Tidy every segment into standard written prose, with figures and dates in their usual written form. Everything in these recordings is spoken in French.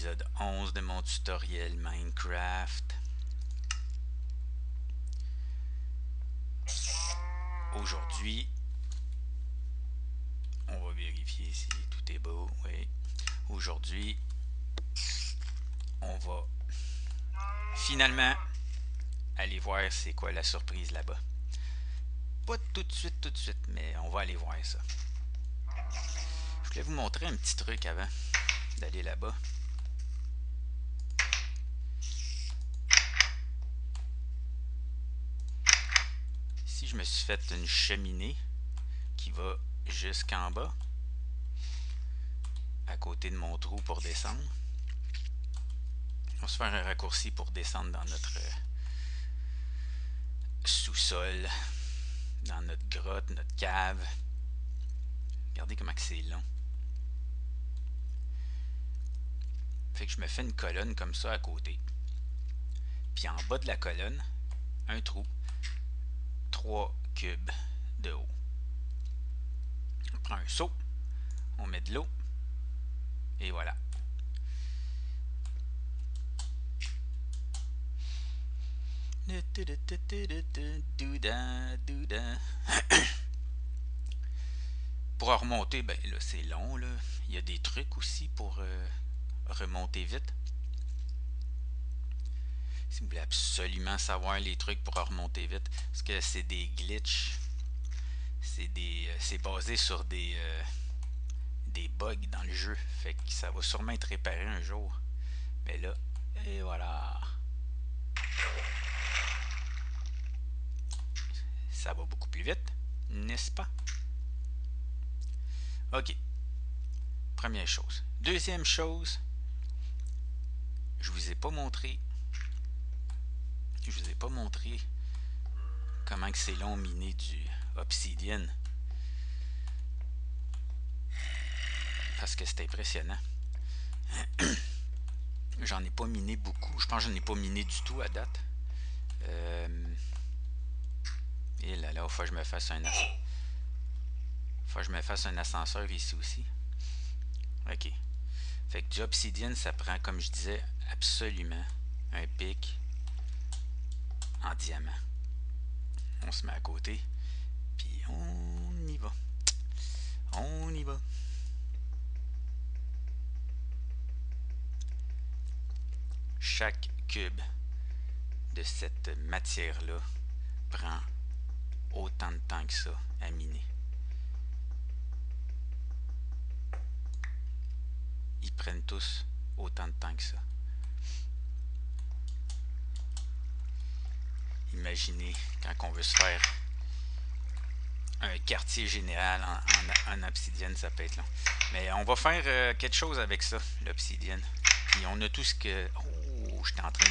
l'épisode 11 de mon tutoriel Minecraft. Aujourd'hui, on va vérifier si tout est beau. Oui. Aujourd'hui, on va finalement aller voir c'est quoi la surprise là-bas. Pas tout de suite, mais on va aller voir ça. Je voulais vous montrer un petit truc avant d'aller là-bas. Ici, je me suis fait une cheminée qui va jusqu'en bas, à côté de mon trou pour descendre. On va se faire un raccourci pour descendre dans notre sous-sol, dans notre grotte, notre cave. Regardez comment c'est long. Fait que je me fais une colonne comme ça à côté. Puis en bas de la colonne, un trou, 3 cubes de haut. On prend un seau, on met de l'eau, et voilà. Pour remonter, ben là c'est long là. Il y a des trucs aussi pour remonter vite. Si vous voulez absolument savoir les trucs pour remonter vite, parce que c'est des glitches, c'est basé sur des bugs dans le jeu, fait que ça va sûrement être réparé un jour. Mais là, et voilà. Ça va beaucoup plus vite, n'est-ce pas? Ok. Première chose. Deuxième chose, je vous ai pas montré comment que c'est long miner du obsidian. Parce que c'est impressionnant. J'en ai pas miné beaucoup. Je pense que j'en ai pas miné du tout à date. Et là, il faut que je me fasse un ascenseur ici aussi. Ok. Fait que du obsidian, ça prend, comme je disais, absolument un pic en diamant. On se met à côté, puis on y va. On y va. Chaque cube de cette matière-là prend autant de temps que ça à miner. Ils prennent tous autant de temps que ça. Imaginez quand on veut se faire un quartier général en obsidienne, ça peut être long. Mais on va faire quelque chose avec ça, l'obsidienne. Puis on a tout ce que... Oh, j'étais en train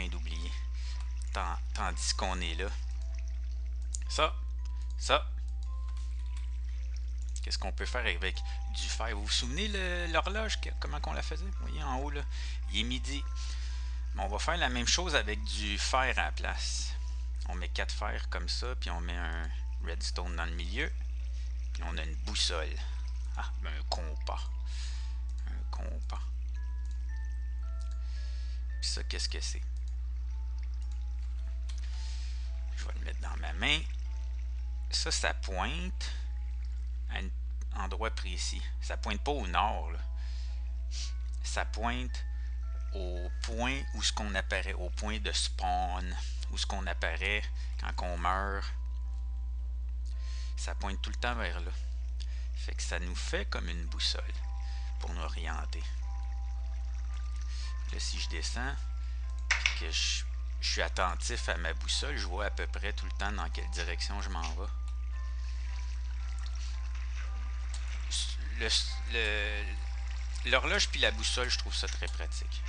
d'oublier. Tandis qu'on est là. Ça. Qu'est-ce qu'on peut faire avec du fer? Vous vous souvenez l'horloge, comment qu'on la faisait? Vous voyez en haut là, il est midi. Mais on va faire la même chose avec du fer à la place. On met 4 fers comme ça, puis on met un redstone dans le milieu. Puis on a une boussole. Ah, ben un compas. Puis ça, qu'est-ce que c'est? Je vais le mettre dans ma main. Ça pointe à un endroit précis. Ça pointe pas au nord, là. Ça pointe au point où ce qu'on apparaît, au point de spawn, où ce qu'on apparaît quand on meurt. Ça pointe tout le temps vers là. Fait que ça nous fait comme une boussole pour nous orienter. Là, si je descends, que je suis attentif à ma boussole, je vois à peu près tout le temps dans quelle direction je m'en vais. L'horloge puis la boussole, je trouve ça très pratique.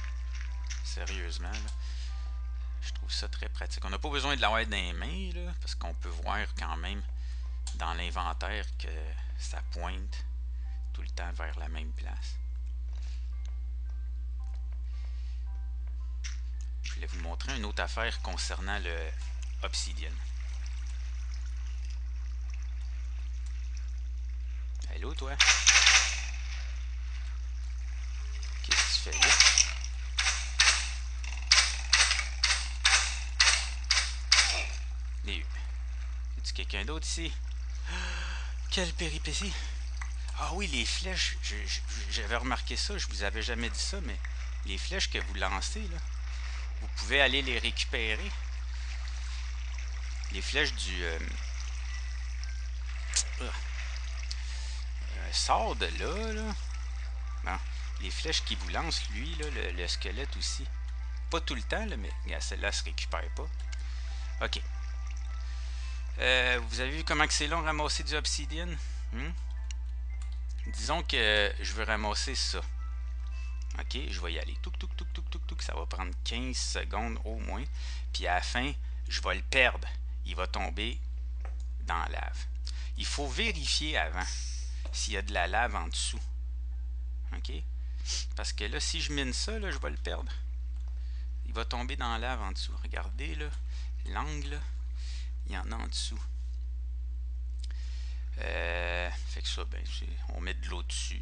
Sérieusement, là. Je trouve ça très pratique. On n'a pas besoin de l'avoir dans les mains, là, parce qu'on peut voir quand même dans l'inventaire que ça pointe tout le temps vers la même place. Je voulais vous montrer une autre affaire concernant le obsidian. Hello toi? Qu'est-ce que tu se fait là? Y a-t-il quelqu'un d'autre ici? Quelle péripétie! Ah oui, les flèches, j'avais remarqué ça, je vous avais jamais dit ça, mais les flèches que vous lancez, là, vous pouvez aller les récupérer. Les flèches du sort de là, là. Bon, les flèches qui vous lancent, lui, là, le squelette aussi. Pas tout le temps, là, mais celle-là se récupère pas. Ok. Vous avez vu comment c'est long ramasser du obsidian? Disons que je veux ramasser ça. Ok, je vais y aller. Touc, touc, touc, touc, touc, touc. Ça va prendre 15 secondes au moins. Puis à la fin, je vais le perdre. Il va tomber dans la lave. Il faut vérifier avant s'il y a de la lave en dessous. Ok? Parce que là, si je mine ça, là, je vais le perdre. Il va tomber dans la lave en dessous. Regardez, là, l'angle, il y en a en dessous. Fait que ça, ben, on met de l'eau dessus.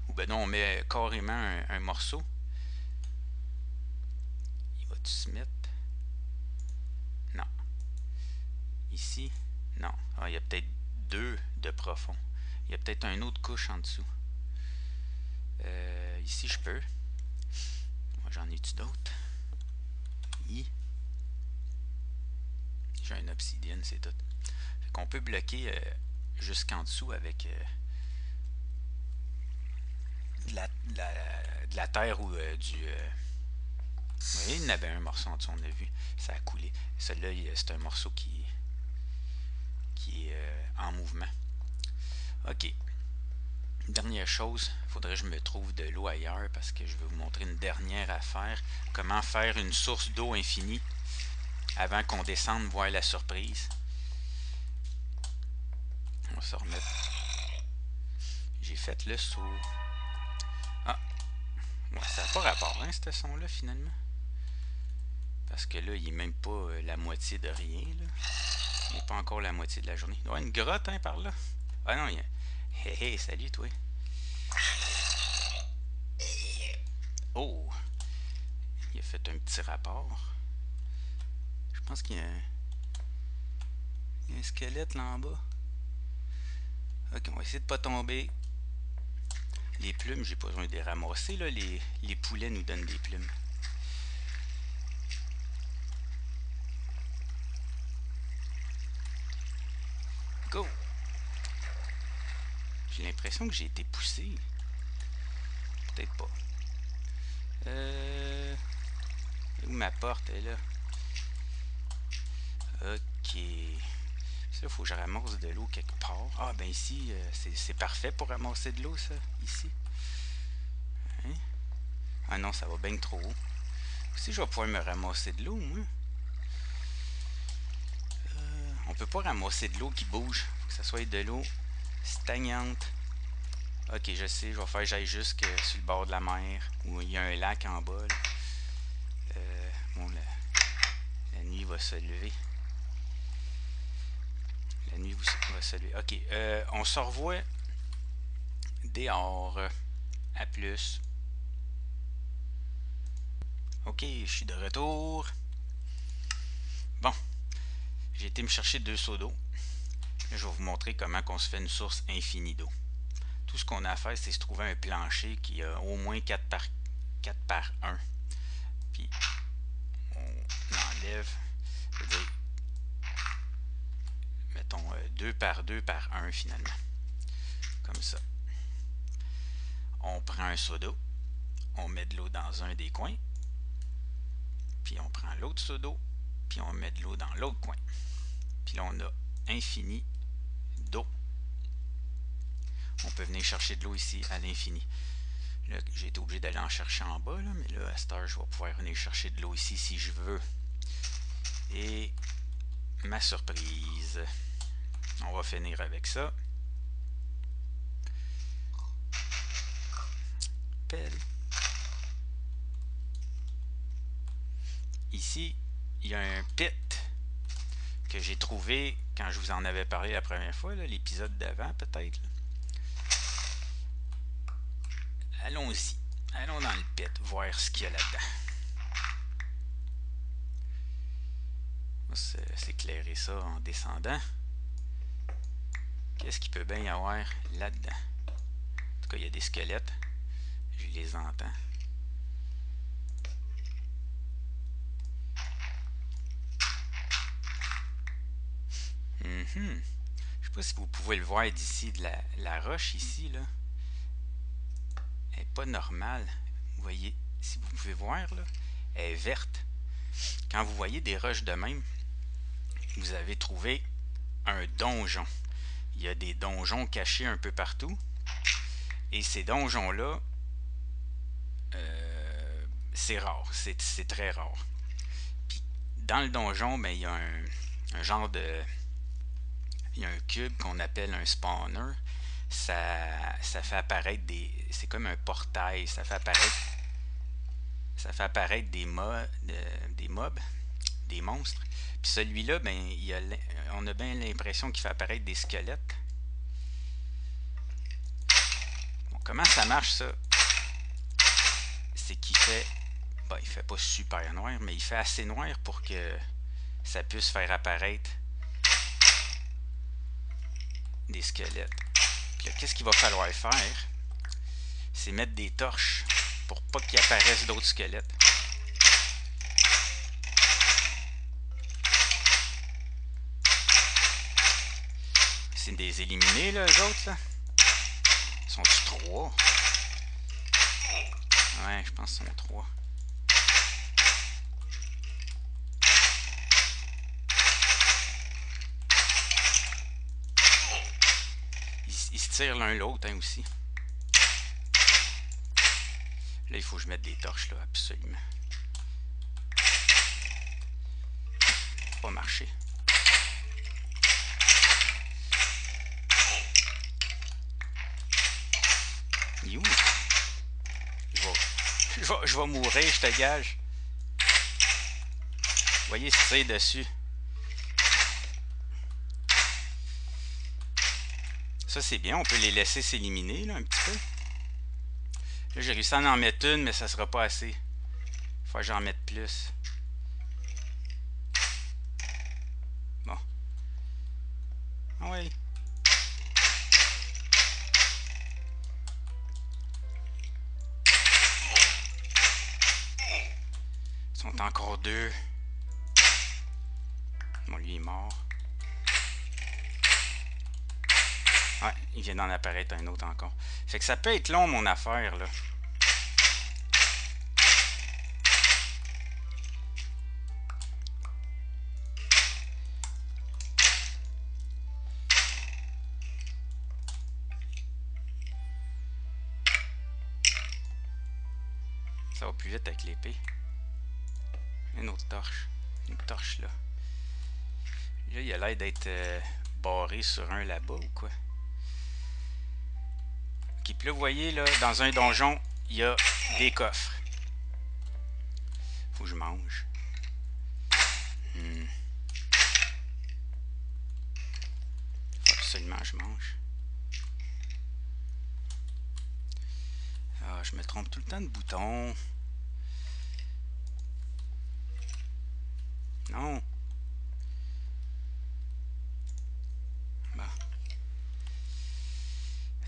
Ou ben non, on met carrément un morceau. Il va-tu se mettre? Non. Ici? Non. Ah, il y a peut-être 2 de profond. Il y a peut-être une autre couche en dessous. Ici, je peux. Moi, j'en ai-tu d'autres? J'ai un obsidienne, c'est tout. Fait qu'on peut bloquer jusqu'en dessous avec de la terre ou du... Vous voyez, il y en avait un morceau en dessous, on a vu. Ça a coulé. Celui-là, c'est un morceau qui est en mouvement. Ok. Dernière chose, il faudrait que je me trouve de l'eau ailleurs parce que je vais vous montrer une dernière affaire. Comment faire une source d'eau infinie avant qu'on descende voir la surprise. On va se remettre. J'ai fait le saut. Ah! Ouais, ça n'a pas rapport, hein, ce son-là, finalement. Parce que là, il n'est même pas la moitié de rien, là. Il n'est pas encore la moitié de la journée. Il doit y avoir une grotte, hein, par là. Ah non, il y a... Hé, hé, salut, toi. Oh! Il a fait un petit rapport. Je pense qu'il y a un squelette là en bas. Ok, on va essayer de pas tomber. Les plumes, j'ai pas besoin de les ramasser, là. Les poulets nous donnent des plumes. Go! J'ai l'impression que j'ai été poussé. Peut-être pas. Où ma porte est là? Ok. Ça, il faut que je ramasse de l'eau quelque part. Ah, ben ici, c'est parfait pour ramasser de l'eau, ça, ici. Hein? Ah non, ça va bien trop haut. Si je vais pouvoir me ramasser de l'eau, moi. On peut pas ramasser de l'eau qui bouge. Faut que ça soit de l'eau stagnante. Ok, je sais, je vais faire j'aille jusque sur le bord de la mer, où il y a un lac en bas. Bon, la nuit va se lever. La nuit va se lever. Ok, on se revoit dehors. À plus. Ok, je suis de retour. Bon, j'ai été me chercher 2 seaux d'eau. Je vais vous montrer comment on se fait une source infinie d'eau. Tout ce qu'on a à faire, c'est se trouver un plancher qui a au moins 4 par 1. Puis, on enlève, je veux dire, mettons 2 par 2 par 1 finalement. Comme ça. On prend un seau d'eau, on met de l'eau dans un des coins, puis on prend l'autre seau d'eau, puis on met de l'eau dans l'autre coin. Puis là, on a infini d'eau. On peut venir chercher de l'eau ici à l'infini. Là, j'ai été obligé d'aller en chercher en bas, là, mais là, à cette heure, je vais pouvoir venir chercher de l'eau ici si je veux. Et ma surprise. On va finir avec ça. Pelle. Ici, il y a un pit que j'ai trouvé quand je vous en avais parlé la première fois, l'épisode d'avant peut-être. Allons-y. Allons dans le pit, voir ce qu'il y a là-dedans. On va s'éclairer ça en descendant. Qu'est-ce qu'il peut bien y avoir là-dedans? En tout cas, il y a des squelettes. Je les entends. Je sais pas si vous pouvez le voir d'ici, de la roche ici, là. Elle n'est pas normale. Vous voyez, si vous pouvez voir, là, elle est verte. Quand vous voyez des roches de même, vous avez trouvé un donjon. Il y a des donjons cachés un peu partout. Et ces donjons-là, c'est rare. C'est très rare. Puis, dans le donjon, ben, il y a un genre de... Il y a un cube qu'on appelle un spawner. Ça fait apparaître des... C'est comme un portail. Ça fait apparaître des mobs, des monstres. Puis celui-là, ben, on a bien l'impression qu'il fait apparaître des squelettes. Bon, comment ça marche, ça? C'est qu'il fait... Bon, il fait pas super noir, mais il fait assez noir pour que ça puisse faire apparaître des squelettes. Puis là, qu'est-ce qu'il va falloir faire? C'est mettre des torches pour pas qu'il apparaisse d'autres squelettes. C'est des éliminés, là, eux autres, là? Sont-ils 3? Ouais, je pense qu'ils sont 3. Ils se tirent l'un l'autre, hein, aussi. Là, il faut que je mette des torches, là, absolument. Ça va pas marcher. Il est où? Je vais mourir, je te gage. Vous voyez, il se tire dessus. Ça, c'est bien. On peut les laisser s'éliminer, là, un petit peu. Là, j'ai réussi à en mettre une, mais ça sera pas assez. Faut que j'en mette plus. Bon. Ah oui. Ils sont encore 2. Bon, lui est mort. Ouais, il vient d'en apparaître un autre encore. Fait que ça peut être long, mon affaire, là. Ça va plus vite avec l'épée. Une autre torche. Une torche, là. Là, il a l'air d'être barré sur un là-bas, ou quoi? Ok, puis là, vous voyez, là, dans un donjon, il y a des coffres. Faut que je mange. Faut absolument que je mange. Ah, je me trompe tout le temps de bouton. Non. Bon.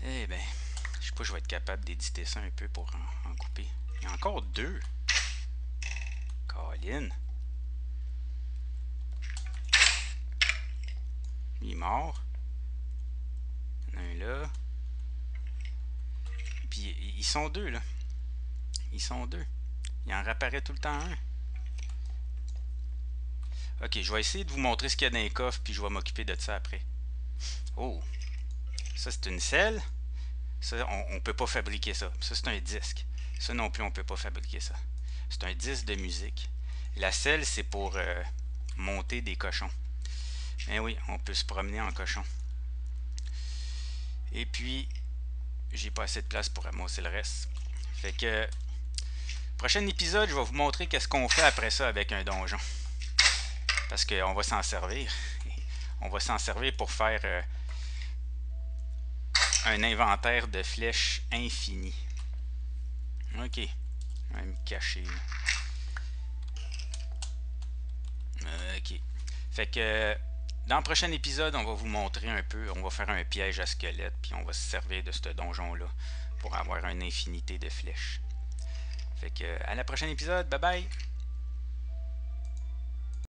Eh ben, je sais pas, je vais être capable d'éditer ça un peu pour en couper. Il y a encore 2. Colin. Il est mort. Il y en a un là. Puis ils sont 2, là. Ils sont 2. Il en réapparaît tout le temps un. Ok, je vais essayer de vous montrer ce qu'il y a dans les coffres, puis je vais m'occuper de ça après. Oh! Ça, c'est une selle. Ça, on peut pas fabriquer ça. Ça, c'est un disque. Ça non plus, on peut pas fabriquer ça. C'est un disque de musique. La selle, c'est pour monter des cochons. Eh oui, on peut se promener en cochon. Et puis, j'ai pas assez de place pour ramasser le reste. Fait que, prochain épisode, je vais vous montrer qu'est-ce qu'on fait après ça avec un donjon. Parce qu'on va s'en servir. On va s'en servir pour faire un inventaire de flèches infini. Ok. On va me cacher. Ok. Fait que dans le prochain épisode, on va vous montrer un peu, on va faire un piège à squelette, puis on va se servir de ce donjon-là pour avoir une infinité de flèches. Fait que à la prochaine épisode, bye bye!